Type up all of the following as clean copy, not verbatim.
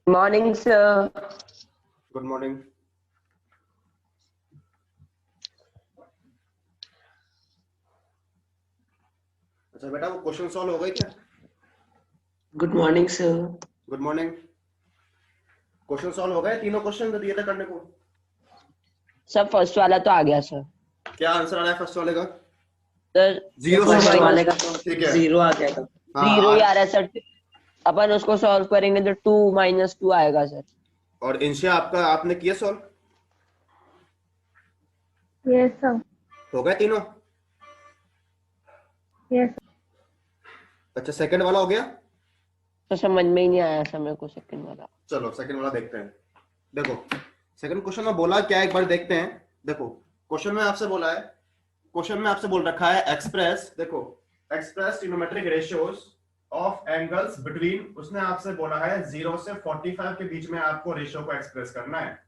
Morning sir. Good morning. अच्छा बेटा, वो क्वेश्चन सॉल्व हो गए क्या? Good morning sir. Good morning. Question solve हो गए? तीनों क्वेश्चन तो दिए थे करने को। सर फर्स्ट वाला तो आ गया सर। क्या आंसर आ रहा है फर्स्ट वाले का? सर जीरो से फर्स्ट बताओ। वाले का तो ठीक है, जीरो आ गया था। हाँ जीरो ही आ रहा है सर। अपन उसको सॉल्व करेंगे तो 2 - 2 आएगा सर। और इंशिया आपका आपने किया सॉल्व? Yes sir. हो गए तीनों? यस। अच्छा, सेकंड वाला हो गया? तो समझ में ही नहीं आया सर मेरे को सेकंड वाला। चलो सेकंड वाला देखते हैं। देखो सेकंड क्वेश्चन में बोला क्या, एक बार देखते हैं। देखो क्वेश्चन में आपसे बोला है, क्वेश्चन में आपसे बोल रखा है एक्सप्रेस, देखो express trigonometric ratios of angles between, उसने आपसे बोला है 0 से 45 के बीच में आपको रेशियो को एक्सप्रेस करना है।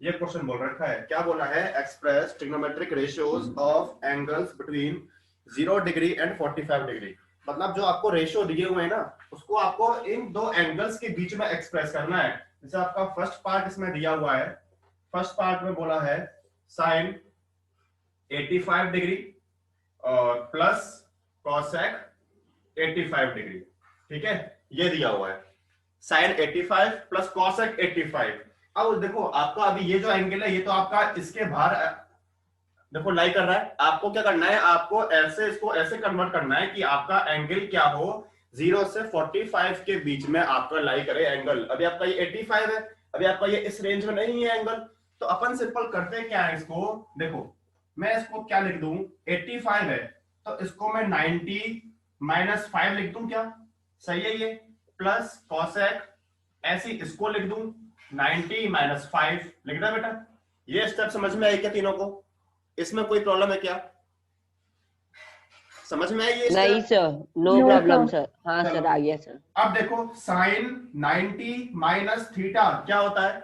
ये क्वेश्चन बोल रखा है, क्या बोला है? Express trigonometric ratios of angles between 0 degree and 45 degree. मतलब जो आपको रेशियो दिए हुए हैं ना, उसको आपको इन दो एंगल्स के बीच में एक्सप्रेस करना है। जैसे आपका फर्स्ट पार्ट इसमें दिया हुआ है, फर्स्ट पार्ट में बोला है साइन 85 डिग्री और प्लस कॉसेक 85 डिग्री। ठीक है, ये दिया हुआ है साइन 85 प्लस कॉसेक 85। अब देखो आपका अभी ये जो एंगल है, ये तो आपका इसके बाहर देखो लाई कर रहा है। आपको क्या करना है, आपको ऐसे इसको ऐसे कन्वर्ट करना है कि आपका एंगल क्या हो, 0 से 45 के बीच में आपका लाई करे एंगल। अभी आपका ये 85 है, अभी आपका ये इस रेंज में नहीं है एंगल, तो अपन सिंपल करते क्या है इसको। देखो मैं इसको क्या लिख दूं, 85 है तो इसको मैं 90 - 5 लिख दूं, क्या सही है ये? प्लस कॉसेक ऐसे इसको लिख दूं 90 - 5 लिख दे बेटा। ये स्टेप समझ में आई क्या तीनों को? इसमें कोई प्रॉब्लम है क्या? समझ में आई ये नहीं step? Sir, no No, problem sir. Sir. हाँ चलो। सर आ गया सर। अब देखो साइन 90 माइनस थीटा क्या होता है?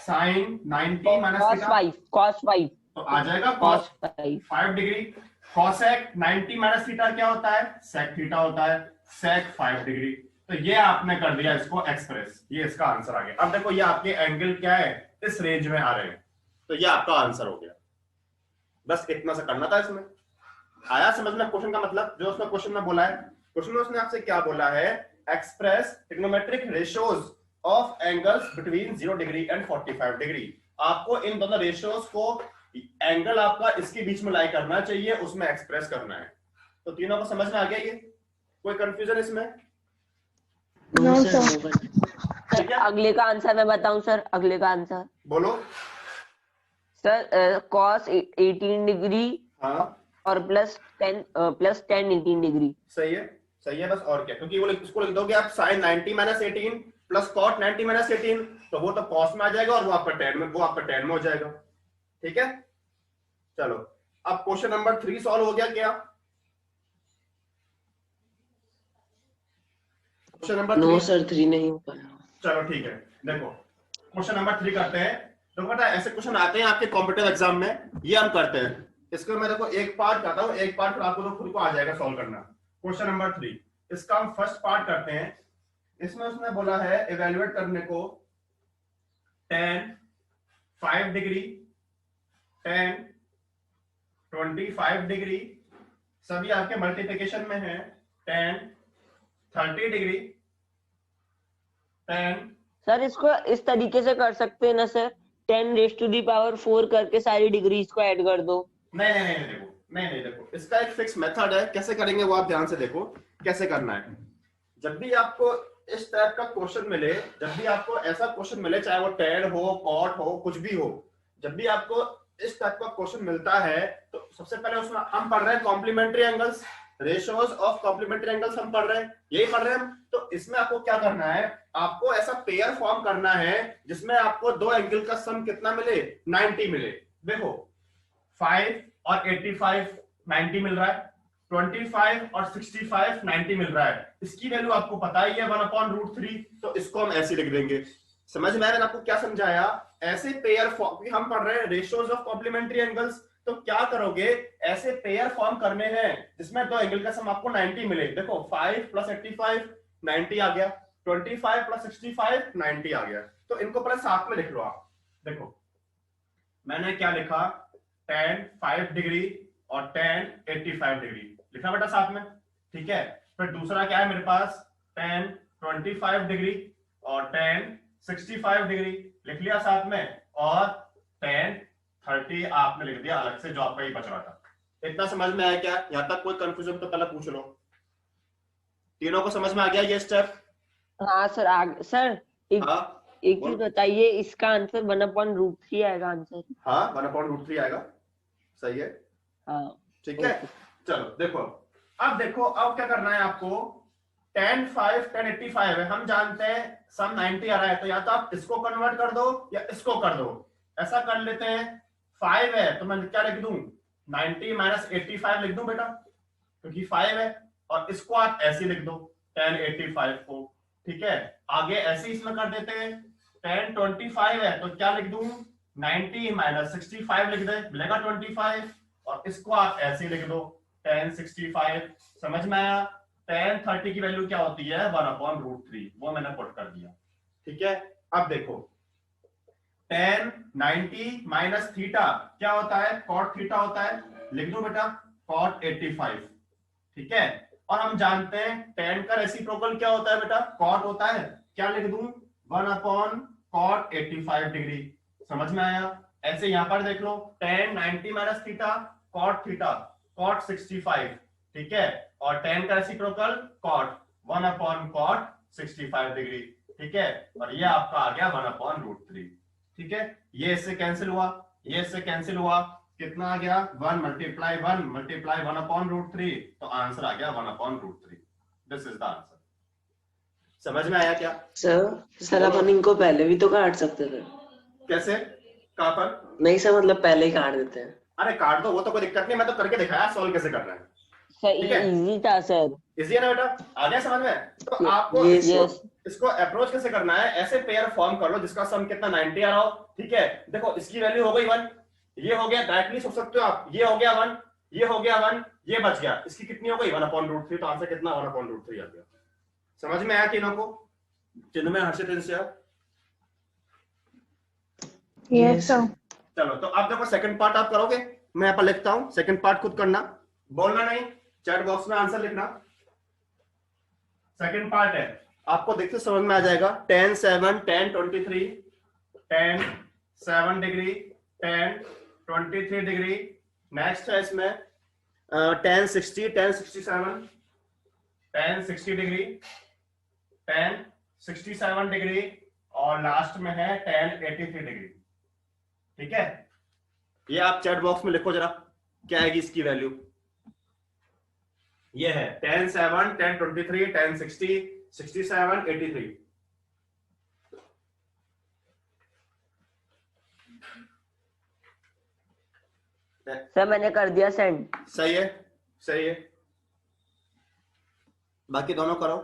Sine 90 minus cos theta 5 cos 5 तो आ जाएगा cos cos 5। 5 degree. Cosec 90 minus theta क्या होता है? सेक थीटा होता है, सेक 5 डिग्री। तो ये आपने कर दिया इसको एक्सप्रेस, ये इसका आंसर आ गया। अब देखो ये आपके एंगल क्या है, इस रेंज में आ रहे हैं, तो ये आपका आंसर हो गया। बस इतना सा करना था इसमें। आया समझ में क्वेश्चन का मतलब? जो उसने क्वेश्चन में बोला है, क्वेश्चन में उसने आपसे क्या बोला है, express trigonometric ratios of angles between 0 degree and 45 degree. आपको इन दोनों रेशियोज को, एंगल आपका इसके बीच में लाई करना चाहिए, उसमें एक्सप्रेस करना है। तो तीनों को समझ में आ गया ये? कोई कंफ्यूजन इसमें? No, sir sir. ठीक है, अगले का आंसर मैं बताऊं सर? अगले का आंसर बोलो। सर कॉस 18 डिग्री हाँ और प्लस 10 18 डिग्री। सही है, सही है। बस और क्या, क्योंकि वो इसको लिख दोगे आप साइन 90 - 18 प्लस कॉट 90 - 18, तो वो तो कॉस में आ जाएगा और वो आपका टेन में, वो आपका टेन में हो जाएगा। ठीक है, चलो अब क्वेश्चन नंबर 3 सॉल्व हो गया क्या? Question number 3। नो सर 3 नहीं हो पाया। चलो ठीक है, देखो क्वेश्चन नंबर 3 करते हैं। तो पता है ऐसे क्वेश्चन आते हैं आपके कॉम्पिटिटिव एग्जाम में, ये हम करते हैं। इसको मैं देखो एक पार्ट करता हूं, एक पार्ट फिर आपको तो खुद को आ जाएगा सॉल्व करना। क्वेश्चन नंबर 3, इसका हम फर्स्ट पार्ट करते हैं। इसमें उसने बोला है इवेल्युएट करने को tan 5 डिग्री, tan 25 डिग्री, सभी आपके मल्टीप्लिकेशन में है, tan 30 डिग्री, tan। सर इसको इस तरीके से कर सकते हैं ना सर, 10⁴ करके सारी डिग्रीज को ऐड कर दो। नहीं नहीं नहीं देखो, नहीं नहीं देखो, इसका एक फिक्स मेथड है, कैसे करेंगे वो आप ध्यान से देखो कैसे करना है। जब भी आपको इस टाइप का क्वेश्चन मिले, जब भी आपको ऐसा क्वेश्चन मिले, चाहे वो tan हो, cot हो, कुछ भी हो, जब भी आपको इस टाइप का क्वेश्चन मिलता है, तो सबसे पहले उसमें हम पढ़ रहे हैं complementary angles, ratios of complementary angles हम पढ़ रहे हैं, यही पढ़ रहे हैं हम। तो इसमें आपको क्या करना है, आपको ऐसा पेयर फॉर्म करना है जिसमें आपको दो एंगल का सम कितना मिले, 90 मिले। देखो 5 और 85 90 मिल रहा है, 25 और 65 90 मिल रहा है। इसकी वैल्यू आपको पता ही है 1/√3, तो इसको हम ऐसे लिख देंगे। समझ में आया मैंने आपको क्या समझाया? ऐसे पेयर फॉर्म, हम पढ़ रहे हैं रेशियोज ऑफ कॉम्प्लीमेंट्री एंगल्स, तो क्या करोगे, ऐसे पेयर फॉर्म करने हैं जिसमें दो एंगल का सम आपको 90 मिले। देखो 5 + 85 90 आ गया, 25 प्लस 65 90 आ गया। तो इनको पहले साथ में लिख लो आप। देखो मैंने क्या लिखा, tan 5 डिग्री और tan 85 डिग्री लिखा बेटा साथ में, ठीक है। फिर दूसरा क्या है मेरे पास, tan 25 डिग्री और tan 65 डिग्री लिख लिया साथ में, और tan 30 आपने लिख दिया अलग से जो आपका ही बच रहा था। इतना समझ में आया क्या? यहां तक कोई कंफ्यूजन तो पहले पूछ लो। तीनों को समझ में आ गया ये स्टेप? हाँ सर सर एक हाँ एक चीज बताइए, इसका आंसर 1/√3 आएगा आंसर? हाँ 1/√3 आएगा, सही है। हाँ ठीक है, चलो देखो अब देखो, अब क्या करना है आपको, tan 5 tan 85 है, हम जानते हैं सम 90 आ रहा है, तो या तो आप इसको कन्वर्ट कर दो या इसको कर दो। ऐसा कर लेते हैं, 5 है तो मैं क्या लिख दूं, 90 माइनस 85 लिख दूं बेटा, क्योंकि 5 है, और इसको आप ऐसे लिख दो tan 85 को, ठीक है। आगे ऐसे इसमें कर देते हैं, tan 25 है तो क्या लिख दूं, 90 माइनस 65 लिख दे, मिलेगा 25, और इसको आप ऐसे लिख दो tan 65। समझ में आया? tan 30 की वैल्यू क्या होती है, 1/√3, वो मैंने पुट कर दिया, ठीक है। अब देखो tan 90 माइनस थीटा क्या होता है, cot थीटा होता है, लिख दो बेटा cot 85, ठीक है। और हम जानते हैं tan का रेसिप्रोकल क्या होता है बेटा, cot होता है, क्या लिख दूं, 1/cot 85 डिग्री। समझ में आया? ऐसे यहां पर देख लो, tan 90 माइनस थीटा cot 65, ठीक है, और tan का रेसिप्रोकल cot 1/cot 65 डिग्री, ठीक है, और ये आपका आ गया 1/√3, ठीक है। ये इससे कैंसिल हुआ, ये इससे कैंसिल हुआ, कितना आ गया, 1 मल्टीप्लाई 1/√3, तो आंसर आ गया 1/√3। This is the answer. समझ में आया क्या? सर अपन इनको पहले भी तो काट सकते थे। कैसे, कहां पर? नहीं सर, मतलब पहले ही काट देते हैं। अरे काट दो, वो तो कोई दिक्कत नहीं, मैं तो करके दिखाया सॉल्व कैसे करना है, ठीक है। इजी था सर। इजी है ना बेटा, आ गया समझ में? तो आपको इसको अप्रोच कैसे करना है, ऐसे पेयर फॉर्म कर लो जिसका सम कितना 90 आ रहा हो, ठीक है। देखो इसकी वैल्यू हो गई 1, ये हो गया, डायरेक्टली सोच सकते हो आप, ये हो गया 1, ये हो गया 1, ये बच गया, इसकी कितनी हो गई 1/√3, तो आंसर कितना 1/√3 आ गया। समझ में आया तीनों को? चिन्ह में हर्षित इंसिया? Yes, sir. चलो तो अब देखो सेकंड पार्ट आप करोगे, मैं यहाँ पर लिखता हूं, सेकंड पार्ट खुद करना, बोलना नहीं, चैट बॉक्स में आंसर लिखना। सेकंड पार्ट है, आपको देखते समझ में आ जाएगा, tan 7 tan 23 tan 7 degree tan 23 degree. Next है इसमें tan 60 tan 67 tan 60 degree tan 67 degree, और लास्ट में है tan 83 डिग्री, ठीक है। ये आप चैट बॉक्स में लिखो जरा, क्या आएगी इसकी वैल्यू। ये है tan 7 tan 23 tan 60 67 83। सर मैंने कर दिया सेंड। सही है, सही है, बाकी दोनों करो।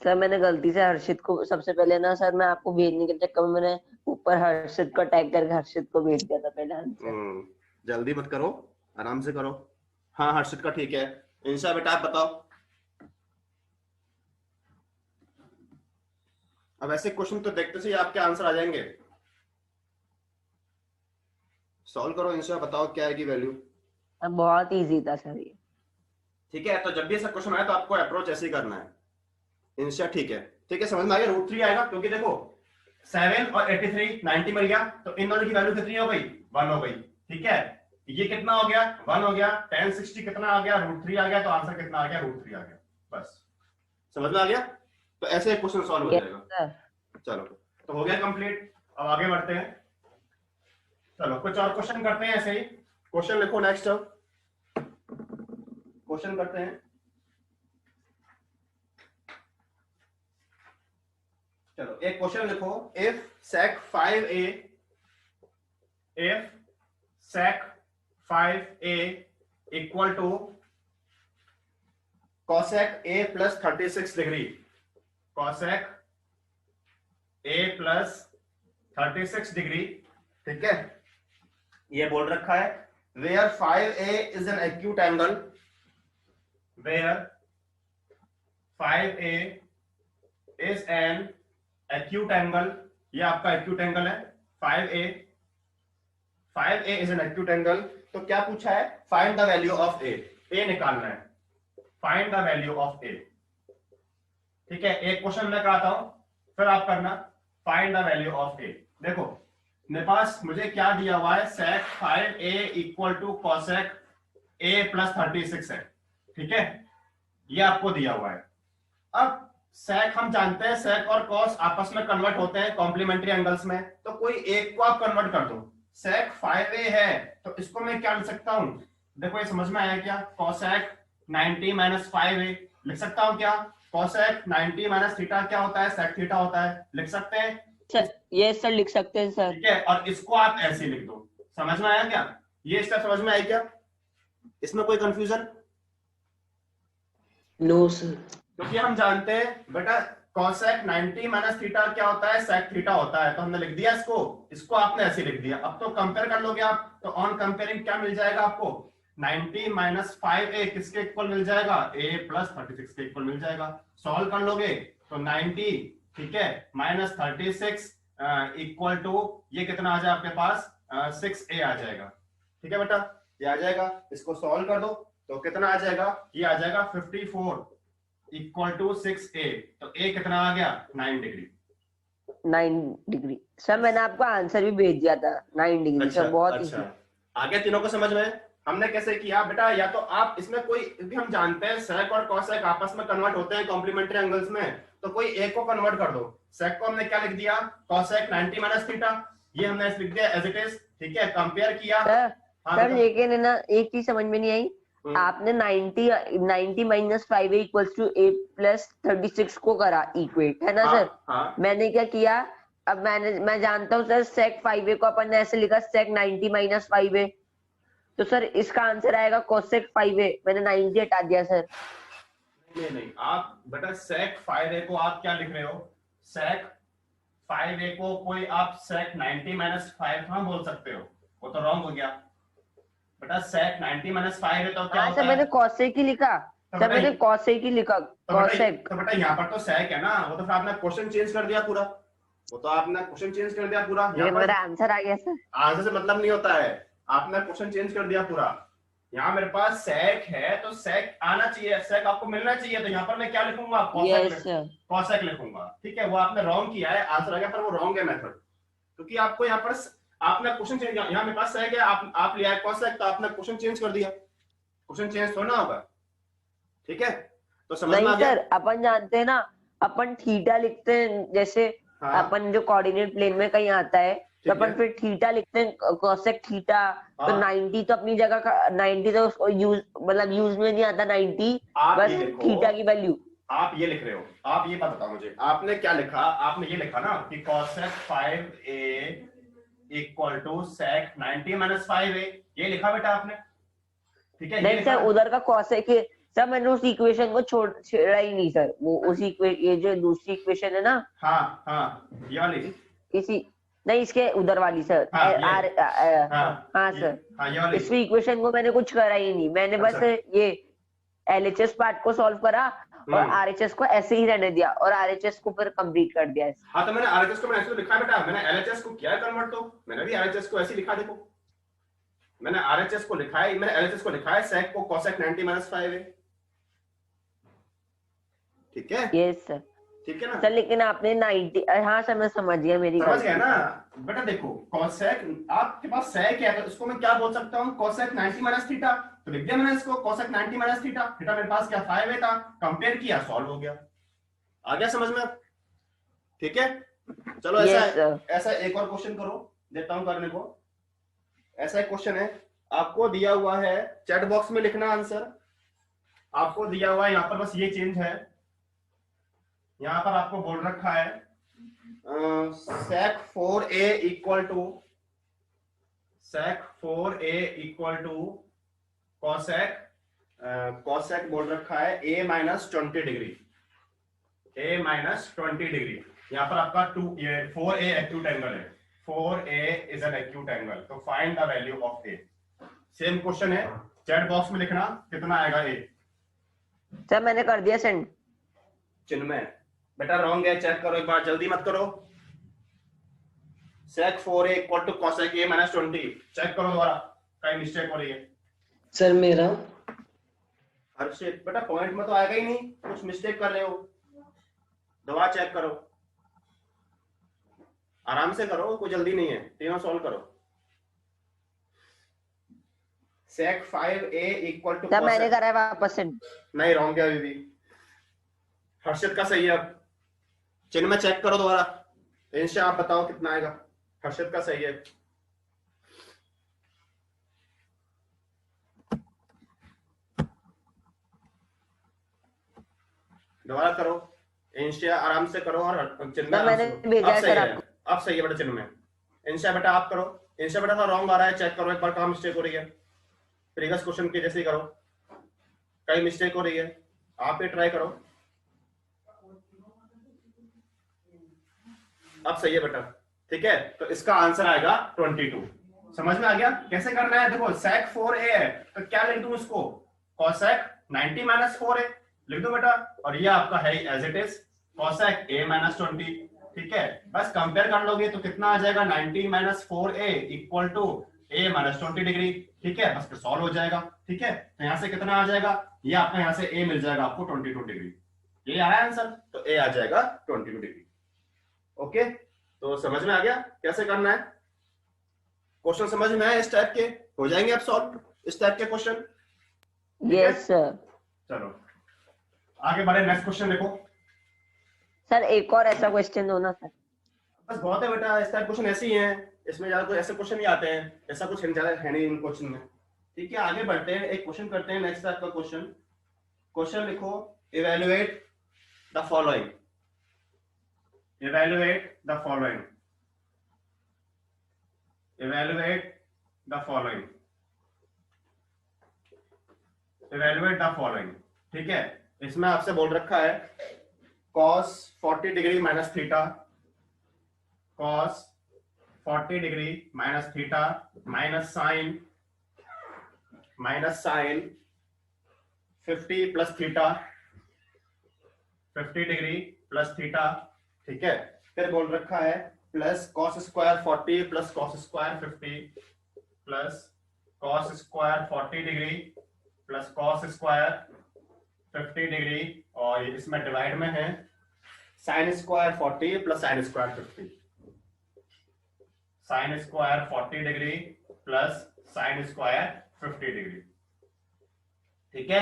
सर मैंने गलती से हर्षित को सबसे पहले ना, सर मैं आपको भेजने के चक्कर में मैंने ऊपर हर्षित को टैग करके हर्षित को भेज दिया था पहले आंसर। जल्दी मत करो, आराम से करो। हाँ हर्षित का ठीक है। इंशा बेटा आप बताओ, अब ऐसे क्वेश्चन तो देखते से आपके आंसर आ जाएंगे। सॉल्व करो इंशा, बताओ क्या आएगी वैल्यू। बहुत इजी था सर ये। ठीक है, तो जब भी ऐसा क्वेश्चन आए तो आपको अप्रोच ऐसे ही करना है। इंशा ठीक है, ठीक है, समझ में आ गया। √3 आएगा, क्योंकि देखो 7 और 83 90 मिल गया, तो इन दोनों की वैल्यू कितनी हो गई, 1 हो गई, ठीक है। ये कितना हो गया, 1 हो गया, tan 60 कितना आ गया, √3 आ गया, तो आंसर कितना आ गया, √3 आ गया। बस समझ में आ गया, तो ऐसे क्वेश्चन सॉल्व हो जाएगा। चलो तो हो गया कंप्लीट, अब आगे बढ़ते हैं। चलो कुछ और क्वेश्चन करते हैं ऐसे ही। क्वेश्चन लिखो, नेक्स्ट क्वेश्चन करते हैं। चलो एक क्वेश्चन लिखो, if sec 5a equal to cosec a plus 36 degree, cosec a plus 36 degree, ठीक है। ये बोल रखा है where 5a is an acute angle, where 5a is an acute angle, ये आपका एक्यूट एंगल है 5a, 5a is an acute angle. तो क्या पूछा है, फाइंड द वैल्यू ऑफ ए निकालना है, फाइंड द वैल्यू ऑफ ए। ठीक है, एक क्वेश्चन मैं कराता हूं, फिर आप करना फाइंड द वैल्यू ऑफ ए। देखो मेरे पास मुझे क्या दिया हुआ है, sec 5a equal to cosec a plus 36 है। ठीक है, ये आपको दिया हुआ है। अब sec हम जानते हैं, sec और cos आपस में कन्वर्ट होते हैं कॉम्प्लीमेंट्री एंगल्स में, तो कोई एक को आप कन्वर्ट कर दो। sec 5a है तो इसको मैं क्या लिख सकता हूं, देखो ये समझ में आया क्या, cosec 90 माइनस 5a लिख सकता हूं क्या, cosec 90 माइनस थीटा क्या होता है, sec थीटा होता है, लिख सकते हैं। सर ये सर लिख सकते हैं सर। ठीक है, और इसको आप ऐसे लिख दो। समझ में आया क्या, ये स्टेप समझ में आया क्या, इसमें कोई कंफ्यूजन? No sir. क्योंकि हम जानते हैं बेटा cosec 90 माइनस थीटा क्या होता है, sec थीटा होता है, तो हमने लिख दिया इसको, इसको आपने ऐसे लिख दिया। अब तो कंपेयर कर लोगे आप, तो ऑन कंपेयरिंग क्या मिल जाएगा आपको, 90 माइनस 5a किसके इक्वल मिल जाएगा, a प्लस 36 के इक्वल मिल जाएगा। सॉल्व कर लोगे तो 90, ठीक है, माइनस 36 इक्वल टू ये कितना आ जाए आपके पास 6a आ जाएगा। ठीक है बेटा, ये आ जाएगा, इसको सॉल्व कर दो तो कितना आ जाएगा, ये आ जाएगा 54 इक्वल टू 6a, तो a कितना आ गया 9 डिग्री। 9 डिग्री सर, मैंने आपको आंसर भी भेज दिया था 9 डिग्री सर, बहुत अच्छा, easy। आगे तीनों को समझ में, हमने कैसे किया बेटा, या तो आप इसमें कोई भी, हम जानते हैं sec और cosec आपस में कन्वर्ट होते हैं कॉम्प्लीमेंट्री एंगल्स में, तो कोई एक को कन्वर्ट कर दो। sec को हमने क्या लिख दिया, cosec 90 माइनस थीटा, ये हमने ऐसे लिख दिया एज इट इज। ठीक है, कंपेयर किया। सर हाँ सर बेटा। लेकिन है ना, एक चीज समझ में नहीं आई, आपने 90 minus 5a equals to a plus 36 को करा इक्वेट, है ना हाँ, सर। हाँ, मैंने क्या किया, अब मैं जानता हूँ सर sec 5a को अपन ने ऐसे लिखा sec 90 माइनस 5a, तो सर इसका आंसर आएगा cosec 5a, मैंने 90 हटा दिया सर। नहीं, आप बेटा sec 5a को आप क्या लिख रहे हो, sec 5a को कोई आप sec 90 माइनस 5 कहाँ बोल सकते हो, वो तो रॉन्ग हो गया बेटा। sec 90 माइनस 5 है तो क्या हाँ होता सर, है, मैंने cosec ही लिखा तो सर, बेटा मैंने cosec ही लिखा, cosec। तो बेटा यहाँ पर तो sec है ना, वो तो फिर आपने क्वेश्चन चेंज कर दिया पूरा, वो तो आपने क्वेश्चन चेंज कर दिया पूरा। यहाँ लेकिन पर मेरा आंसर आ गया सर। आंसर से मतलब नहीं होता है, आपने क्वेश्चन चेंज कर दिया पूरा। यहाँ मेरे पास sec है तो sec आना चाहिए, sec आपको मिलना चाहिए, तो यहाँ पर मैं क्या लिखूंगा, यस सर। cosec लिखूंगा। ठीक है, वो आपने रॉन्ग किया है, आंसर आ गया, पर वो रॉन्ग है मेथड, क्योंकि आपको यहाँ पर आपने क्वेश्चन चेंज, यहाँ मेरे पास sec है, आप लिया है cosec, तो आपने क्वेश्चन चेंज कर दिया, क्वेश्चन चेंज थोड़ा ना होगा। ठीक है, तो समझ में नहीं आ गया। सर, अपन जानते हैं ना, अपन थीटा लिखते हैं, जैसे हाँ, अपन जो कोऑर्डिनेट प्लेन में कहीं आता है तो ठीक है। अपन फिर थीटा लिखते हैं, cosec थीटा। तो हाँ। 90 तो अपनी जगह का 90 तो उसको यूज मतलब यूज में नहीं आता 90, आप बस ये लिखो, थीटा की वैल्यू। आप ये लिख रहे हो, आप ये बात बताओ मुझे, आपने क्या लिखा, आपने ये लिखा ना कि cosec 5a equal to sec 90 minus 5a, ये लिखा बेटा आपने। ठीक है, ये नहीं लिखा सर, उधर का cosec है सर, मैंने उस इक्वेशन को छोड़ा ही नहीं सर, वो उसी ये जो दूसरी इक्वेशन है ना, हाँ, हाँ, ये वाली, इसी नहीं इसके उधर वाली सर। हाँ, ये, हाँ ये, सर, हाँ, ये वाली। इस इक्वेशन को मैंने कुछ करा ही नहीं, मैंने बस अच्छा। ये LHS पार्ट को सॉल्व करा और RHS को ऐसे ही रहने दिया और RHS को फिर कंप्लीट कर दिया। हाँ, तो मैंने RHS को मैंने ऐसे तो लिखा है बेटा, मैंने LHS को किया है कन्वर्ट, तो मैंने भी RHS को ऐसे लिखा, देखो मैंने RHS को लिखा है, मैंने LHS को लिखा है sec को cosec 90 माइनस 5a। ठीक है, यस सर। ठीक है ना सर लेकिन आपने 90, हाँ सर मैं समझ गया, मेरी समझ गलती गया थी। ना बेटा। देखो cosec, आपके पास sec है तो इसको मैं क्या बोल सकता हूँ, cosec 90 माइनस थीटा, तो लिख दिया मैंने इसको cosec 90 माइनस थीटा। थीटा मेरे पास क्या 5a था, कंपेयर किया, सॉल्व हो गया, आ गया समझ में। ठीक है, चलो Yes, ऐसा sir. ऐसा एक और क्वेश्चन करो, देता हूं करने को। ऐसा एक क्वेश्चन है, आपको दिया हुआ है, चैट बॉक्स में लिखना आंसर, आपको दिया हुआ है, यहाँ पर बस ये चेंज है, यहाँ पर आपको बोल रखा है sec 4a equal to cosec बोल रखा है a माइनस 20 डिग्री, यहाँ पर आपका 4a एक्यूट एंगल है, 4a is an acute angle, तो find the value of a। Same question है, चैट बॉक्स में लिखना कितना आएगा a। सर मैंने कर दिया सेंड। चिन्मय बेटा रॉन्ग है, चेक करो एक बार, जल्दी मत करो। sec 4a equal to cosec a minus 20, check करो दोबारा, कहीं मिस्टेक हो रही है। सर मेरा हर्षित बेटा पॉइंट में तो आएगा ही नहीं, कुछ मिस्टेक कर रहे हो, दोबारा चेक करो, आराम से करो, कोई जल्दी नहीं है, तीनों सॉल्व करो। sec 5a इक्वल टू तब मैंने करा है वापस से। नहीं रॉन्ग है अभी भी। हर्षित का सही है, अब चिन्ह में चेक करो दोबारा, इनसे आप बताओ कितना आएगा। हर्षित का सही है। दोबारा करो, इंशिया आराम से करो और चिन्ह में मैंने भेजा है सर आपको। अब सही है बेटा चिन्ह में। इंशिया बेटा आप करो, इंशिया बेटा थोड़ा रॉन्ग आ रहा है, चेक करो एक बार कहाँ मिस्टेक हो रही है। प्रीवियस क्वेश्चन के जैसे ही करो, कहीं मिस्टेक हो रही है, आप ये ट्राई करो। अब सही है बेटा, ठीक है, तो इसका आंसर आएगा 22। समझ में आ गया कैसे करना है? देखो sec 4a है तो क्या लिख दूं इसको, cosec 90 माइनस 4a लिख दो बेटा, और ये आपका है as it is cosec a minus 20, ठीक है। बस कंपेयर कर लोगे तो कितना आ जाएगा, 90 minus 4a equal to a minus 20 degree, ठीक है, बस फिर सॉल्व हो जाएगा, ठीक है। तो यहां से कितना आ जाएगा, ये आपका यहां से a मिल जाएगा आपको 22 डिग्री, ये आया आंसर, तो a आ जाएगा 22 डिग्री। ओके, तो समझ में आ गया कैसे करना है? क्वेश्चन समझ में आया? इस टाइप के हो जाएंगे अब सॉल्व, इस टाइप के क्वेश्चन। Yes sir. चलो आगे बढ़े, नेक्स्ट क्वेश्चन देखो। सर एक और ऐसा क्वेश्चन दो ना सर। बस बहुत है बेटा, इस टाइप क्वेश्चन ऐसे ही हैं, इसमें ज्यादा कोई ऐसे क्वेश्चन नहीं आते हैं, ऐसा कुछ ज्यादा है नहीं इन क्वेश्चन में, ठीक है। आगे बढ़ते हैं, एक क्वेश्चन करते हैं नेक्स्ट टाइप का क्वेश्चन। क्वेश्चन लिखो, evaluate the following, evaluate the following, evaluate the following, evaluate the following, ठीक है। इसमें आपसे बोल रखा है cos 40 degree minus theta, cos 40 degree minus theta minus sine 50 plus theta, 50 degree plus theta, ठीक है। फिर बोल रखा है plus cos square 40 plus cos square 50 plus cos square 40 degree plus cos square 50 degree, और इसमें डिवाइड में है sin square 40 plus sin square 50, sin square 40 degree plus sin square 50 degree, ठीक है।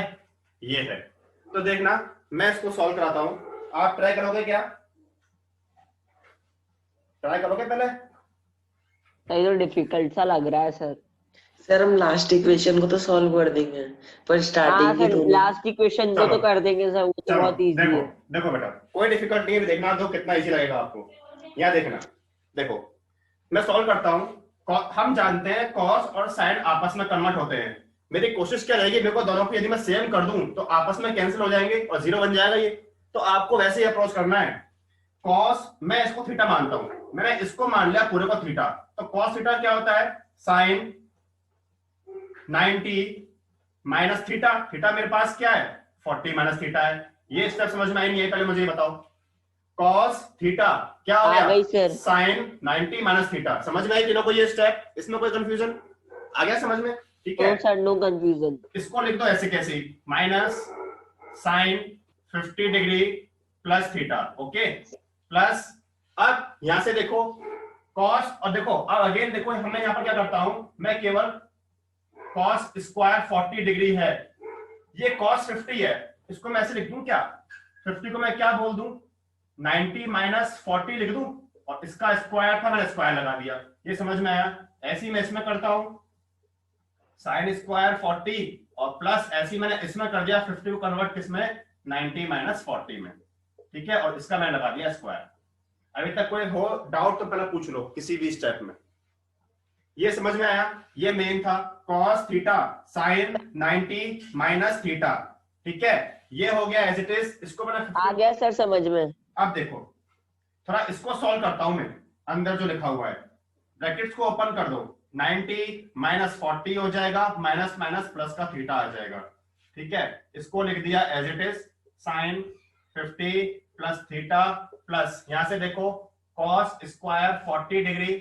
ये है, तो देखना मैं इसको सॉल्व कराता हूं, आप ट्राई करोगे क्या? ट्राई करोगे पहले? ये तो डिफिकल्ट सा लग रहा है सर। सर हम लास्ट इक्वेशन को तो सॉल्व कर देंगे, पर स्टार्टिंग की थोड़ी लास्ट इक्वेशन को तो कर देंगे सर, वो तो चलो, बहुत इजी देखो है। देखो बेटा, कोई डिफिकल्ट नहीं है, देखना दो कितना इजी लगेगा आपको। यहाँ देखना, देखो मैं सॉल्व करता हूं, हम जानते हैं cos और sin आपस में कन्वर्ट होते हैं। मेरी कोशिश क्या रहेगी, मेरे को दोनों को यदि मैं सेम कर दूं तो आपस में कैंसिल हो जाएंगे और जीरो बन जाएगा ये। तो आपको वैसे ही अप्रोच करना है। cos मैं इसको थीटा मानता हूं, मैंने इसको मान लिया पूरे को थीटा, तो cos थीटा क्या होता है, sin 90 माइनस थीटा, थीटा मेरे पास क्या है 40 माइनस थीटा है। ये स्टेप समझ में आई नहीं है, पहले मुझे ये बताओ, cos थीटा क्या हो आ गई गया, सर। sin 90 minus theta. समझ में आई तीनों को ये स्टेप? इसमें कोई कंफ्यूजन आ गया समझ में? ठीक है, नो सर, नो कंफ्यूजन। इसको लिख दो ऐसे कैसे, minus sin 50 degree plus theta, okay, plus अब यहां से देखो cos, और देखो अब अगेन देखो हमें यहां पर क्या करता हूं, मैं केवल cos स्क्वायर 40 डिग्री है, ये cos 50 है, इसको मैं ऐसे लिख दूं क्या, 50 को मैं क्या बोल दूं, 90 माइनस 40 लिख दूं, और इसका स्क्वायर था मैंने स्क्वायर लगा दिया। ये समझ में आया? ऐसे ही मैं इसमें करता हूं sin स्क्वायर 40 और प्लस ऐसे ही मैंने इसमें कर दिया 50 को कन्वर्ट किसमें, 90 माइनस 40 में, ठीक है, और इसका मैंने लगा दिया स्क्वायर। अभी तक कोई हो डाउट तो पहले पूछ लो किसी भी स्टेप में। ये समझ में आया? ये मेन था cos theta sin 90 minus theta, ठीक है, ये हो गया एज इट इज। इसको मैंने आ गया सर समझ में। अब देखो थोड़ा इसको सॉल्व करता हूं मैं, अंदर जो लिखा हुआ है ब्रैकेट्स को ओपन कर दो, 90 माइनस 40 हो जाएगा, माइनस माइनस प्लस का थीटा आ जाएगा, ठीक है। इसको लिख दिया as it is sin 50 plus theta plus यहां से देखो कॉस स्क्वायर 40 डिग्री।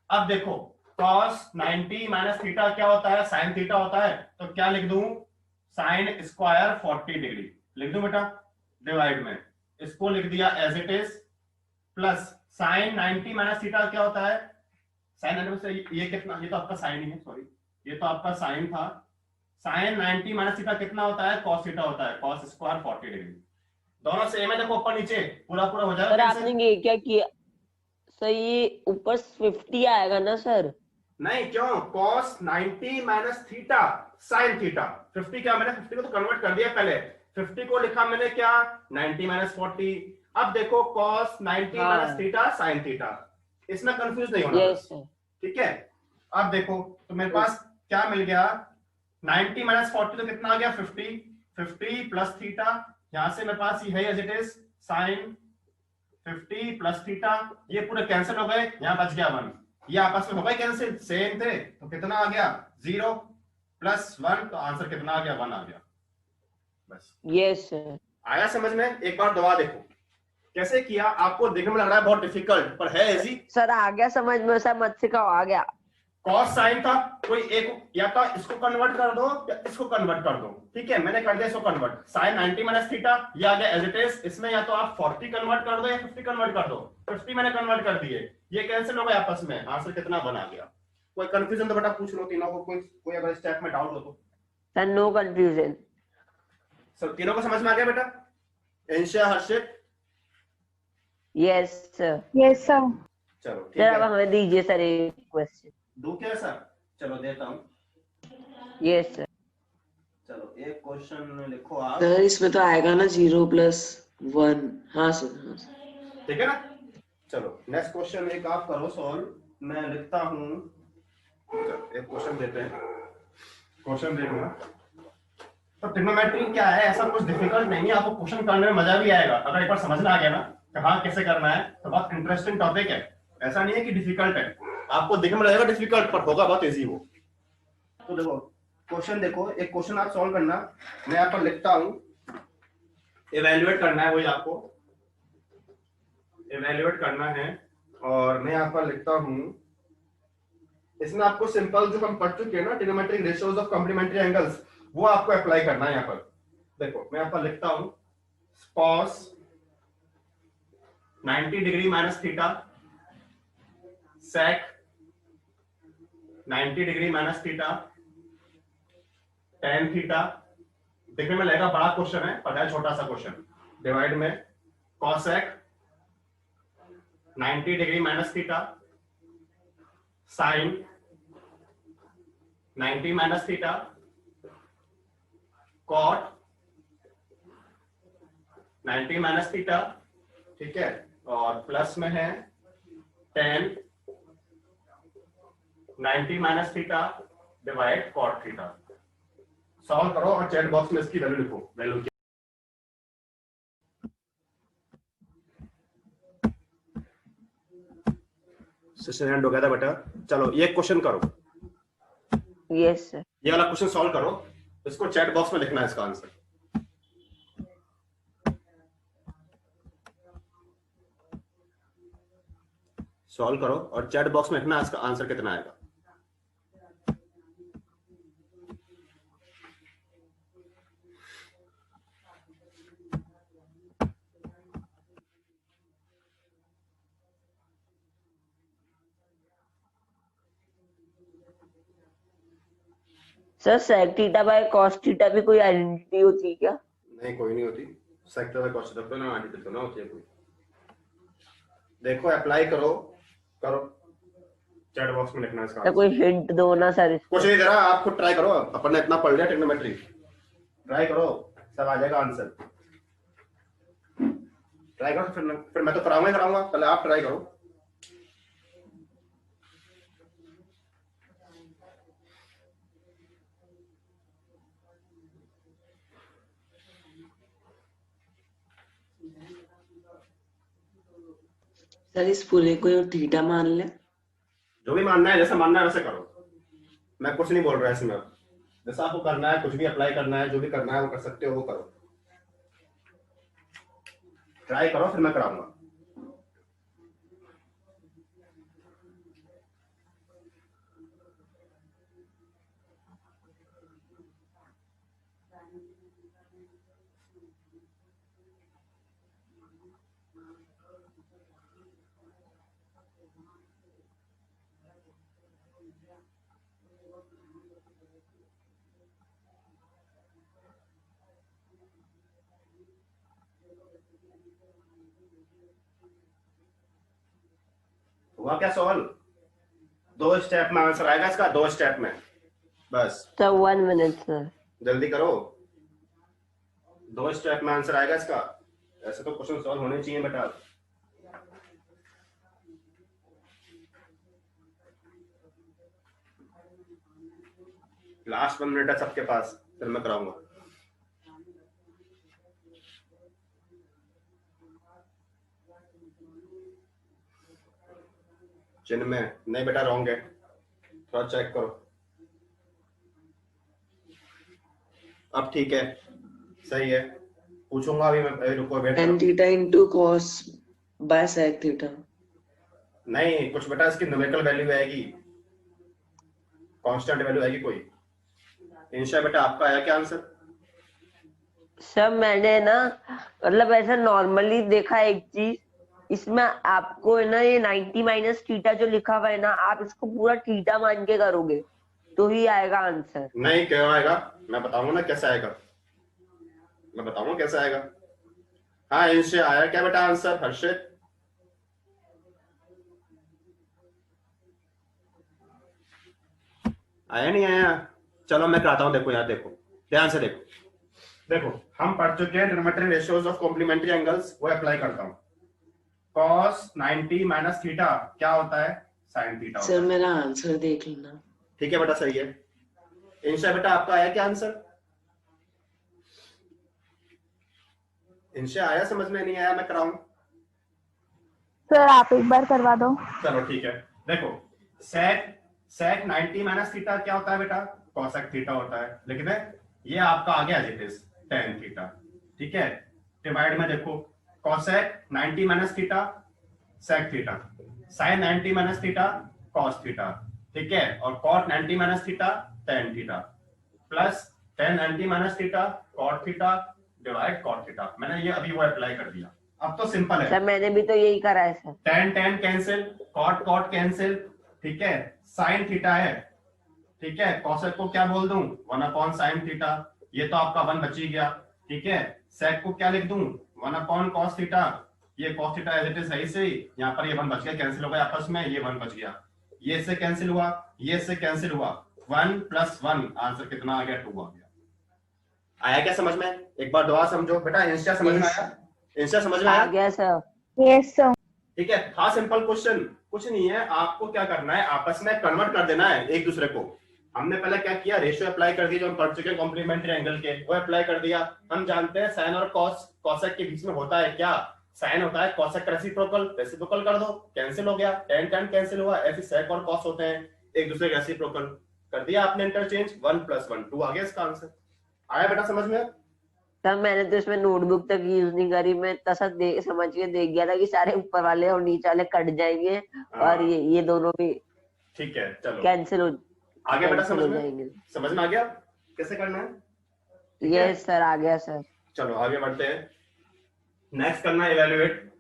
अब देखो कॉस 90 माइनस थीटा क्या होता है, साइन थीटा होता है, तो क्या लिख दूं, साइन स्क्वायर 40 डिग्री लिख दूं बेटा, डिवाइड में इसको लिख दिया as it is, plus sine 90 minus theta क्या होता है, साइन 90 से ये कितना, ये तो आपका साइन ही है, सॉरी ये तो आपका साइन था, साइन 90 माइनस थीटा कितना होता है, कॉस थीटा होता है, कॉस स्क्वायर 40 डिग्री। दोनों सेम है, देखो ऊपर नीचे पूरा पूरा हो सर जाएगा। आपने ये क्या किया सर, ये ऊपर 50 आएगा ना सर? नहीं क्यों, cos 90 minus theta sine theta, 50 क्या, मैंने 50 को तो कन्वर्ट कर दिया पहले, 50 को लिखा मैंने क्या 90 माइनस 40। अब देखो cos 90 हाँ। माइनस थीटा साइन थीटा, इसमें कंफ्यूज नहीं होना यस बस, सर। ठीक है। अब देखो तो मेरे पास क्या मिल गया, 90 माइनस 40 तो कितना आ गया 50, 50 प्लस थीटा, यहां से मेरे पास ये है as it is sine 50 plus theta, ये पूरे कैंसिल हो गए, यहां बच गया 1, ये आपस में हो गए कैंसिल, सेम थे, तो कितना आ गया 0 प्लस 1, तो आंसर कितना आ गया 1 आ गया, बस। Yes sir. आया समझ में? एक बार दबा देखो कैसे किया, आपको देखने में लग रहा है बहुत डिफिकल्ट, पर है इजी। सर आ गया समझ में सर, मत सिखाओ, आ गया। कॉस साइन था, कोई एक या तो इसको कन्वर्ट कर दो या इसको कन्वर्ट कर दो, ठीक है, मैंने कर दिया इसको कन्वर्ट, साइन 90 माइनस थीटा ये आ गया एज इट इज, इसमें या तो आप 40 कन्वर्ट कर दो या 50 कन्वर्ट कर दो, 50 मैंने कन्वर्ट कर दिए, ये कैंसिल हो गए आपस में, आंसर कितना बना गया। कोई कंफ्यूजन तो बेटा पूछ लो तीनों को, कोई अगर स्टेप में डाउट हो तो। Sir no confusion. सब तीनों को समझ में आ गया बेटा, Insha Harshit? Yes sir. Yes, sir. चलो ठीक सर अब है, हमें दीजिए सर एक क्वेश्चन। दो क्या सर, चलो देता हूँ, यस सर। चलो एक क्वेश्चन लिखो आप, सर इसमें तो आएगा ना 0 + 1। हाँ सर, हाँ सर। ठीक है ना। चलो नेक्स्ट क्वेश्चन एक आप करो सॉल्व, मैं लिखता हूँ, एक क्वेश्चन देते हैं, क्वेश्चन देखना। तो ट्रिग्नोमेट्री क्या है, ऐसा कुछ डिफिकल्ट नहीं है, आपको क्वेश्चन करने में मजा भी आएगा, अगर एक बार समझना आ गया ना कहाँ कैसे करना है, तो बहुत इंटरेस्टिंग टॉपिक है, ऐसा नहीं है कि डिफिकल्ट है, आपको दिखने में लगेगा डिफिकल्ट पर होगा बहुत इजी वो। तो देखो क्वेश्चन देखो, एक क्वेश्चन आप सॉल्व करना, मैं यहाँ पर लिखता हूँ, इवेल्युएट करना है, वही आपको इवेल्युएट करना है, और मैं यहाँ पर लिखता हूँ, इसमें आपको सिंपल जो हम पढ़ चुके हैं ना trigonometric ratios of complementary angles, वो आपको अप्लाई करना है। यहाँ पर देखो मैं यहाँ पर लिखता हूँ cos 90 degree minus theta sec 90 degree minus theta tan theta, देखने में लगेगा बड़ा क्वेश्चन है, पता है छोटा सा क्वेश्चन, डिवाइड में cosec 90 degree minus theta sin 90 minus theta cot 90 minus theta, ठीक है, और प्लस में है tan 90 minus theta divide cot theta. Solve करो और चैट बॉक्स में इसकी वैल्यू लिखो, वैल्यू क्या सेशन एंड हो गया था बेटा। चलो ये क्वेश्चन करो, यस सर। ये वाला क्वेश्चन सॉल्व करो, इसको चैट बॉक्स में लिखना है इसका आंसर। सॉल्व करो और चैट बॉक्स में लिखना इसका आंसर कितना आएगा। Sir sec theta by cos theta भी कोई आइडेंटिटी होती है क्या? नहीं कोई नहीं होती, सेक्टर में क्वेश्चन तो ना आंटी तो ना होती है कोई। देखो अप्लाई करो, करो चैट बॉक्स में लिखना इसका सर कोई हिंट दो ना सर इसको। कुछ नहीं दे रहा, आप खुद ट्राई करो, अपन ने इतना पढ़ लिया ट्रिग्नोमेट्री, ट्राई करो सब आ जाएगा आंसर। ट्राई करो, फिर मैं तो कराऊंगा ही कराऊंगा, पहले आप ट्राई करो। सर इस पूरे को थीटा मान ले, जो भी मानना है, जैसे मानना है वैसे करो, मैं कुछ नहीं बोल रहा इसमें, जैसा आपको करना है, कुछ भी अप्लाई करना है, जो भी करना है वो कर सकते हो, वो करो। ट्राई करो फिर मैं कराऊंगा। हुआ क्या सॉल्व? 2 स्टेप में आंसर आएगा इसका, 2 स्टेप में बस। Sir 1 minute sir. जल्दी करो, 2 स्टेप में आंसर आएगा इसका। ऐसे तो क्वेश्चन सॉल्व होने चाहिए बेटा। लास्ट 1 मिनट है सबके पास, फिर मैं कराऊंगा। चिन्ह में नहीं बेटा, रॉन्ग है, थोड़ा चेक करो। अब ठीक है, सही है। पूछूंगा अभी मैं, रुको वेट tan करो। theta into cos by sec theta। नहीं, कुछ बेटा इसकी न्यूमेरिकल वैल्यू आएगी, कांस्टेंट वैल्यू आएगी कोई। इंशा बेटा आपका आया क्या आंसर? सर मैंने ना मतलब ऐसा नॉर्मली देखा एक चीज, इसमें आपको है ना ये 90 माइनस थीटा जो लिखा हुआ है ना, आप इसको पूरा थीटा मान के करोगे तो ही आएगा आंसर। नहीं, क्या आएगा मैं बताऊंगा ना कैसे आएगा, मैं बताऊंगा कैसे आएगा। हाँ इंशा आया क्या बेटा आंसर? हर्षित आया नहीं आया? चलो मैं कराता हूं, देखो यार, देखो ध्यान से देखो। देखो हम पढ़ चुके हैं trigonometric ratios of complementary angles, वो अप्लाई करता हूं। cos 90 माइनस थीटा क्या होता है? sin थीटा होता सर है। मेरा आंसर देख लेना। ठीक है बेटा, सही है। इंशा बेटा आपका आया क्या आंसर? इंशा आया? समझ में नहीं आया? मैं कराऊं? सर आप एक बार करवा दो। चलो ठीक है। देखो sec 90 माइनस थीटा क्या होता है बेटा? cosec थीटा होता है। लिख दे, ये आपका आ गया as it is tan theta. ठीक है, डिवाइड में देखो cosec 90 minus theta sec theta, sin 90 minus theta cos theta, ठीक है, और cot 90 minus theta tan theta, plus tan 90 minus theta cot theta divide cot theta. मैंने ये अभी वो अप्लाई कर दिया। अब तो सिंपल है, सर मैंने भी तो यही करा है sir. tan tan cancel, cot cot cancel, ठीक है, sin थीटा है, ठीक है, cosec को क्या बोल दूं? 1/sin थीटा, ये तो आपका 1 बच ही गया। ठीक है, sec को क्या लिख दूं? 1/cos थीटा, ये cos theta as it is सही से, यहाँ पर ये 1 बच गया, कैंसिल हो गया आपस में, ये 1 बच गया, ये इससे कैंसिल हुआ, ये इससे कैंसिल हुआ, 1 + 1 आंसर कितना आ गया? 2 आ गया। आया क्या समझ में? एक बार दोबारा समझो बेटा। इंस्टा समझ में आया? इंस्टा समझ में आ आया? गया सर। Yes sir. ठीक है, था सिंपल क्वेश्चन, कुछ नहीं है। आपको क्या करना है, आपस में कन्वर्ट कर देना है एक दूसरे को। हमने पहले क्या किया, रेशियो अप्लाई कर दिया, जो हम पढ़ चुके हैं कॉम्प्लीमेंट्री एंगल के, वो अप्लाई कर दिया। हम जानते हैं साइन और कॉसेक के बीच में होता है क्या? साइन होता है कॉसेक का रेसिप्रोकल, रेसिप्रोकल कर दो, कैंसिल हो गया, tan tan कैंसिल हुआ, ऐसे सेक और कॉस होते हैं एक दूसरे के रेसिप्रोकल, कर दिया आपने इंटरचेंज, 1 + 1 2 आ गया इसका आंसर। आया बेटा समझ में? सर मैंने तो इसमें नोटबुक तक यूज नहीं करी, मैं तसा समझ के देख गया था कि सारे ऊपर वाले और नीचे वाले कट जाएंगे और ये दोनों भी ठीक है, चलो कैंसिल हो आगे बेटा समझ हो में? जाएंगे। समझ में आ गया कैसे करना है? ठीक है? यस सर, आ गया सर। चलो आगे बढ़ते हैं। नेक्स्ट करना है इवेल्युएट।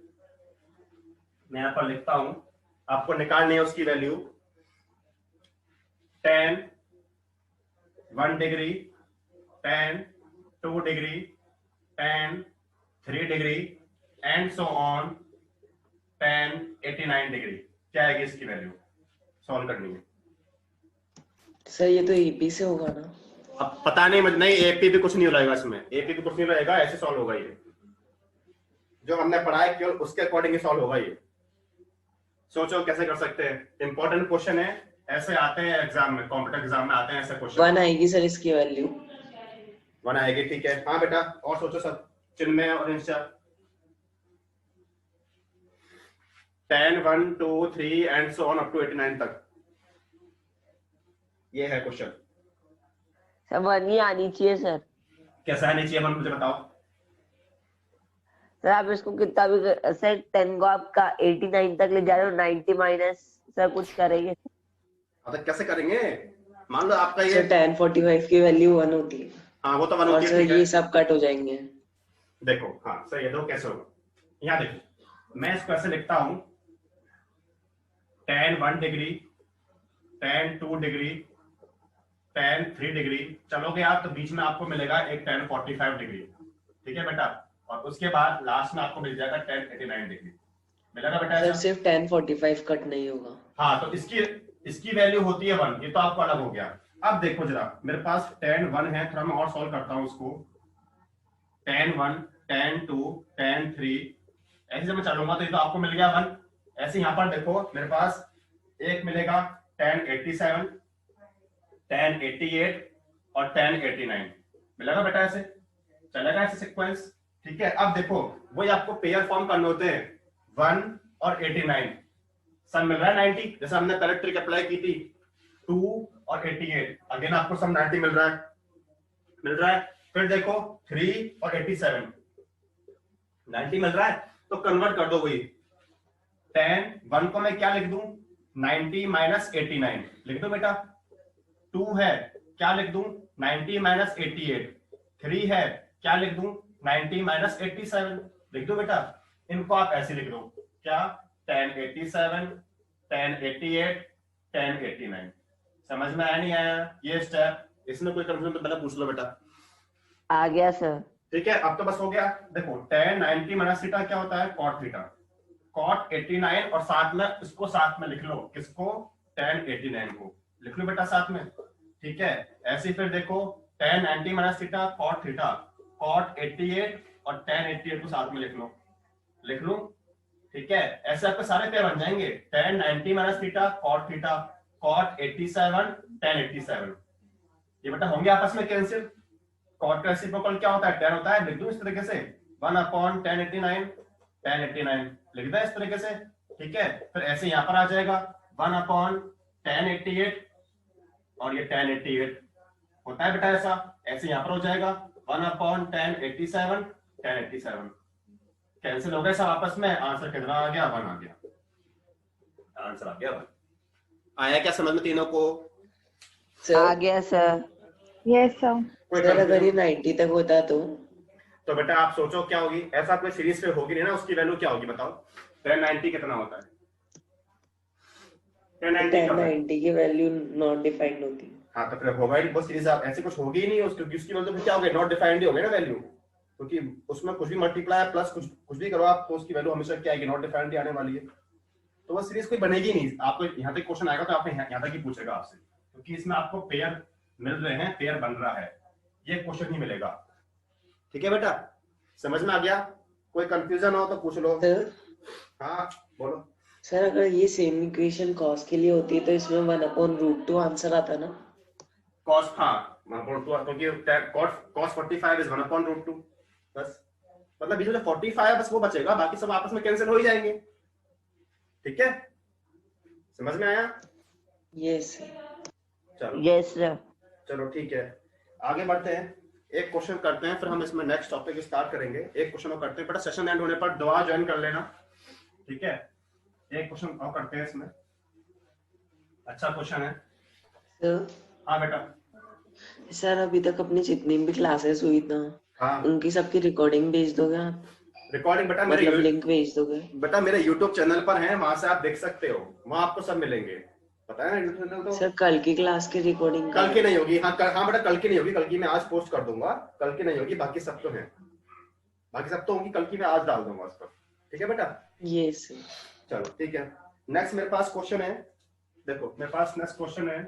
मैं यहां पर लिखता हूं, आपको निकालनी है उसकी value. tan 1 degree, tan 2 degree, tan 3 degree and so on tan 89 degree. क्या आएगी इसकी वैल्यू? सॉल्व करनी है। सर ये तो ईपी से होगा ना? अब पता नहीं, नहीं एपी भी कुछ नहीं रहेगा इसमें, एपी भी कुछ नहीं रहेगा, ऐसे सॉल्व होगा ये। जो हमने पढ़ा है केवल उसके अकॉर्डिंग ही सॉल्व होगा ये। सोचो कैसे कर सकते हैं, इंपॉर्टेंट क्वेश्चन है, ऐसे आते हैं एग्जाम में, कॉम्पिटिटिव एग्जाम में आते हैं ऐसे क्वेश्चन। 1 आएगी सर इसकी वैल्यू? 1 आएगी, ठीक है। हाँ बेटा, और सोचो सब चिन्मय और Insha. tan 1 2 3 and so on up to 89 तक, ये है क्वेश्चन। सर 1 ही आनी चाहिए सर। कैसा आनी चाहिए 1 मुझे बताओ। सर आप इसको कितना भी सर 10 को आपका 89 तक ले जा रहे हो, 90 माइनस सर कुछ करेंगे? तो कैसे करेंगे? मान लो आपका ये सर tan 45 की वैल्यू 1 होती है हाँ वो तो 1 और होती है, सर ठीक है। ये सब कट हो जाएंगे। देखो हाँ सही है, तो कैसे होगा? यहाँ देखो मैं इसको ऐसे लिखता हूं, tan 1 degree, tan 2 degree, tan 3 degree, चलोगे आप तो बीच में आपको मिलेगा एक tan 45 डिग्री, ठीक है बेटा, और उसके बाद लास्ट में आपको मिल जाएगा tan 89 डिग्री, मिलेगा बेटा सर ऐसा? सिर्फ tan 45 कट नहीं होगा। हाँ तो इसकी वैल्यू होती है 1, ये तो आपको अलग हो गया। अब देखो जरा मेरे पास tan 1 है, थोड़ा मैं और सॉल्व करता हूँ उसको, tan 1, tan 2, tan 3, ऐसे जब मैं चलूंगा तो ये तो आपको मिल गया 1। ऐसे यहाँ पर देखो मेरे पास एक मिलेगा tan 87, tan 88 और tan 89, मिलेगा बेटा ऐसे? चलेगा ऐसे सीक्वेंस? ठीक है। अब देखो वही आपको पेयर फॉर्म करने होते हैं, 1 और 89, सम मिल रहा है 90, जैसे हमने पहले ट्रिक अप्लाई की थी, 2 और 88, अगेन आपको सम 90 मिल रहा है। फिर देखो 3 और 87, 90 मिल रहा है, तो कन्वर्ट कर दो वही, tan 1 को मैं क्या लिख दूं, 90 माइनस 89 लिख दो बेटा, 2 है क्या लिख दूं, 90 माइनस 88, 3 है क्या लिख दूं, 90 माइनस 87 लिख दो बेटा। इनको आप ऐसे लिख दो, क्या, tan 87, tan 88, tan 89। समझ में आया नहीं आया ये स्टेप? इसमें कोई कंफ्यूजन तो पहले पूछ लो बेटा। आ गया सर। ठीक है, अब तो बस हो गया। देखो tan 90 माइनस थीटा क्या होता है, cot थीटा, cot 89, और साथ में इसको साथ में लिख लो, किसको, tan 89 को लिख लो बेटा साथ में, ठीक है। ऐसे फिर देखो tan 90 minus theta, cot theta, cot 88 और tan 88 को साथ में लिख लो, ठीक है। ऐसे आपके सारे पेयर बन जाएंगे, tan 90 minus theta, cot theta, cot 87, tan 87, ये बेटा होंगे आपस में कैंसिल। cot का रेसिप्रोकल क्या होता है, tan होता है, लिख दूं इस तरीके से, 1 अपॉन tan 89, tan 89 लिख दे इस तरीके से, ठीक है। फिर ऐसे यहां पर आ जाएगा 1 अपॉन tan 88, और ये tan 88 होता है बेटा ऐसा, ऐसे यहां पर हो जाएगा 1 अपॉन tan 87, tan 87 कैंसिल हो गए सब आपस में, आंसर कितना आ गया, 1 आ गया, आंसर आ गया 1। आया क्या समझ में तीनों को? आ सर गया सर। Yes sir. कोई सर अगर ये confusion? 90 तक होता तो बेटा आप सोचो क्या होगी, ऐसा कोई सीरीज पे होगी नहीं ना, उसकी वैल्यू क्या होगी बताओ, tan 90 कितना होता है, tan 90 क्या होता है? 90 की वैल्यू नॉट डिफाइंड होती है। हाँ तो फिर होगा ही वो सीरीज, आप ऐसे कुछ होगी ही नहीं उसकी, क्योंकि उसकी वैल्यू फिर क्या होगी, नॉट डिफाइंड ही होगी ना वैल्यू, क्योंकि उसमें कुछ भी मल्टीप्लाई प्लस कुछ भी करो आप, तो उसकी वैल्यू हमेशा क्या आएगी, नॉट डिफाइंड ही आने वाली है। तो वो सीरीज कोई बनेगी नहीं। आपको यहाँ तक क्वेश्चन आएगा तो आपने यहाँ तक ही पूछेगा आपसे, क्योंकि इसमें आपको पेयर मिल रहे हैं, पेयर बन रहा है, ये क्वेश्चन ही मिलेगा। ठीक है बेटा, समझ में आ गया? कोई कंफ्यूजन हो तो पूछ लो। सर हाँ बोलो। सर अगर ये सेम इक्वेशन कॉस के लिए होती है तो इसमें 1/√2 आंसर आता ना। cos, हाँ 1/2, क्योंकि cos 45 is 1/√2, बस, मतलब बीच में 45 है बस वो बचेगा, बाकी सब आपस में कैंसिल हो ही जाएंगे। ठीक है, समझ में आया? यस चलो यस सर। चलो ठीक है, आगे बढ़ते हैं, एक क्वेश्चन करते हैं, फिर हम इसमें नेक्स्ट टॉपिक स्टार्ट करेंगे। एक क्वेश्चन और करते हैं बेटा, सेशन एंड होने पर दुआ ज्वाइन कर लेना, ठीक है। एक क्वेश्चन और करते हैं इसमें, अच्छा क्वेश्चन है। सर। हाँ बेटा। सर अभी तक अपनी जितनी भी क्लासेस हुई ना, हाँ उनकी सबकी रिकॉर्डिंग भेज दोगे आप? रिकॉर्डिंग बेटा मतलब लिंक भेज दोगे? बेटा मेरे YouTube चैनल पर है, वहां से आप देख सकते हो, वहां आपको सब मिलेंगे, पता है ना YouTube चैनल तो। सर कल की क्लास की रिकॉर्डिंग कल की नहीं होगी, हाँ हाँ बेटा कल की नहीं होगी, कल की मैं आज पोस्ट कर दूंगा, कल की नहीं होगी, बाकी सब तो है, बाकी सब तो होंगी, कल की मैं आज डाल दूंगा उस पर, ठीक है बेटा। यस चलो ठीक है, नेक्स्ट मेरे पास क्वेश्चन है, देखो मेरे पास नेक्स्ट क्वेश्चन है,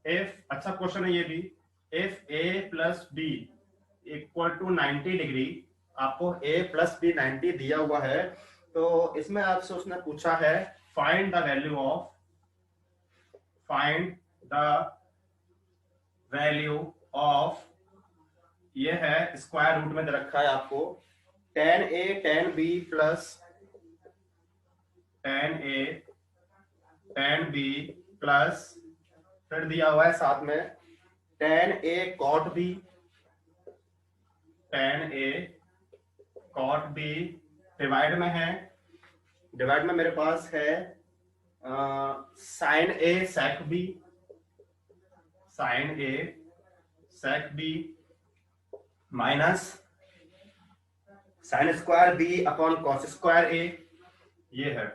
इफ, अच्छा क्वेश्चन है ये भी, if a plus B equal to 90 degree, आपको a प्लस बी 90 दिया हुआ है, तो इसमें आपसे उसने पूछा है फाइंड द वैल्यू ऑफ, ये है स्क्वायर रूट में दे रखा है आपको, tan a tan b plus tan a tan b plus, फिर दिया हुआ है साथ में tan a cot b divide में है, डिवाइड में मेरे पास है sine A sec B, sine A sec B minus sine square B upon cos square A, ये है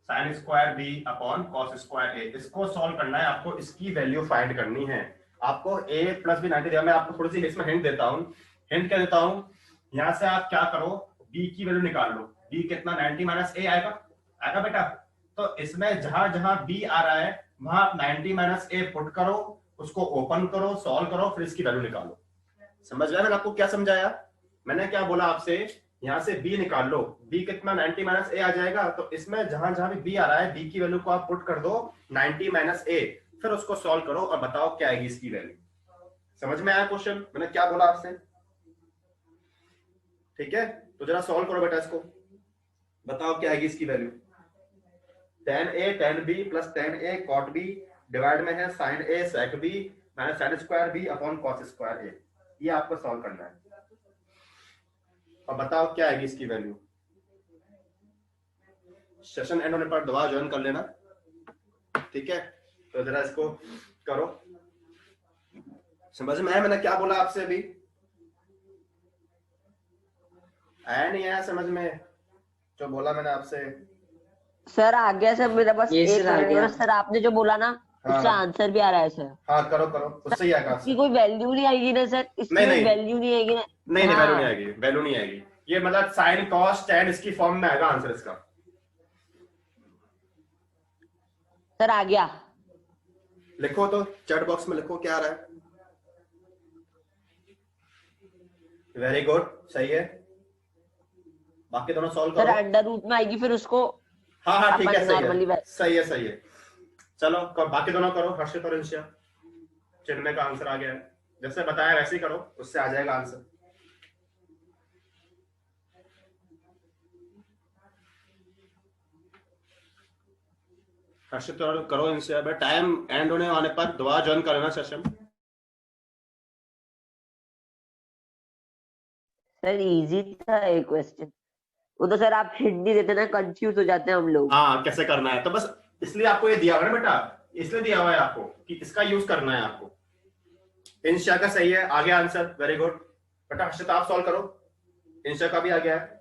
sine square B upon cos square A. इसको सॉल्व करना है आपको, इसकी वैल्यू फाइंड करनी है आपको। a प्लस बी 90 दिया, मैं आपको थोड़ी सी इसमें हिंट देता हूं। हिंट क्या देता हूं, यहां से आप क्या करो, b की वैल्यू निकाल लो। b कितना 90 माइनस a आएगा, आएगा बेटा। तो इसमें जहां जहां b आ रहा है वहां आप 90 माइनस a पुट करो, उसको ओपन करो, सॉल्व करो, फिर इसकी वैल्यू निकालो। समझ गया मैंने आपको क्या समझाया? मैंने क्या बोला आपसे, यहां से b निकाल लो, b कितना 90 माइनस a आ जाएगा। तो इसमें जहां जहां भी b आ रहा है b की वैल्यू को आप पुट कर दो 90 माइनस a, फिर उसको सॉल्व करो और बताओ क्या आएगी इसकी वैल्यू। समझ में आया क्वेश्चन मैंने क्या बोला आपसे? ठीक है, तो जरा सॉल्व करो बेटा इसको, बताओ क्या आएगी इसकी value. tan a tan b plus tan a cot b divide में है sin a sec b minus sin square b upon cos square a। ये आपको सॉल्व करना है और बताओ क्या आएगी इसकी वैल्यू। सेशन एंड होने पर दवा ज्वाइन कर लेना, ठीक है। तो जरा इसको करो, समझ में आया मैंने क्या बोला आपसे अभी? आया नहीं आया समझ में जो बोला मैंने आपसे? सर आ गया सर, मेरे पास ये एक सर आ गया। सर आपने जो बोला ना उसका हाँ। आंसर भी आ रहा है सर। हाँ करो करो, उससे ही आएगा इसकी आंसर। कोई वैल्यू नहीं आएगी ना सर, इसकी नहीं। वैल्यू नहीं आएगी ना। नहीं हाँ। वैल्यू नहीं आएगी, वैल्यू नहीं आएगी। ये मतलब साइन कॉस टैन इसकी फॉर्म में आएगा आंसर इसका। सर आ गया। लिखो तो चैट बॉक्स में लिखो क्या आ रहा है। वेरी गुड, सही है। बाकी दोनों सॉल्व सर करो। अंडर रूट में आएगी, फिर उसको हाँ ठीक है, अपन सही normally है सही है सही है। चलो बाकी दोनों करो, हर्षित और इंशिया। चिन्मय का आंसर आ गया है, जैसे बताया वैसे ही करो, उससे आ जाएगा आंसर। हर्षित और करो इंशिया। टाइम एंड होने वाले पर दुआ ज्वाइन कर लेना सेशन। सर इजी था एक क्वेश्चन, वो तो सर आप हिंट नहीं देते ना, कंफ्यूज हो जाते हैं हम लोग। हाँ कैसे करना है, तो बस इसलिए आपको ये दिया हुआ है ना बेटा, इसलिए दिया हुआ है आपको कि इसका यूज करना है आपको। इंशिया का सही है, आ गया आंसर, वेरी गुड बेटा। हर्षित आप सॉल्व करो, इंशिया का भी आ गया है।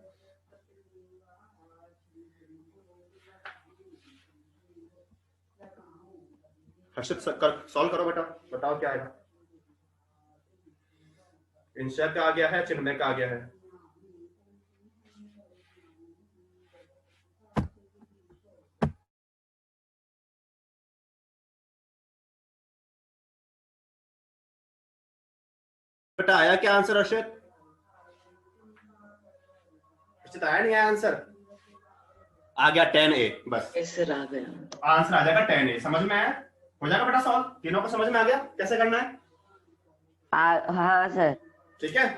हर्षित सॉल्व करो बेटा, बताओ क्या आएगा। इंशिया का आ गया है, चिन्मय का आ गया है। बेटा आया क्या आंसर हर्षित? हर्षित आया नहीं आया आंसर? आ गया 10A, बस सर आ गया। आंसर आ जाएगा 10A। समझ में आया? हो जाएगा बेटा सॉल्व, तीनों को समझ में आ गया कैसे करना है? हाँ सर। ठीक है,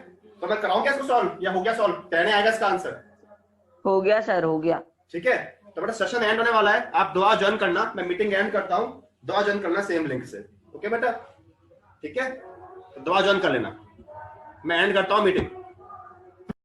तो मैं कराऊं क्या इसको सॉल्व, या हो गया सॉल्व? 10A आएगा इसका आंसर। हो गया सर, हो गया। ठीक है, तो बेटा सेशन एंड होने वाला है, आप दुआ ज्वाइन करना, मैं मीटिंग एंड करता हूं, दुआ ज्वाइन करना सेम लिंक से। ओके बेटा, ठीक है, तो दुआ ज्वाइन कर लेना, मैं एंड करता हूं मीटिंग।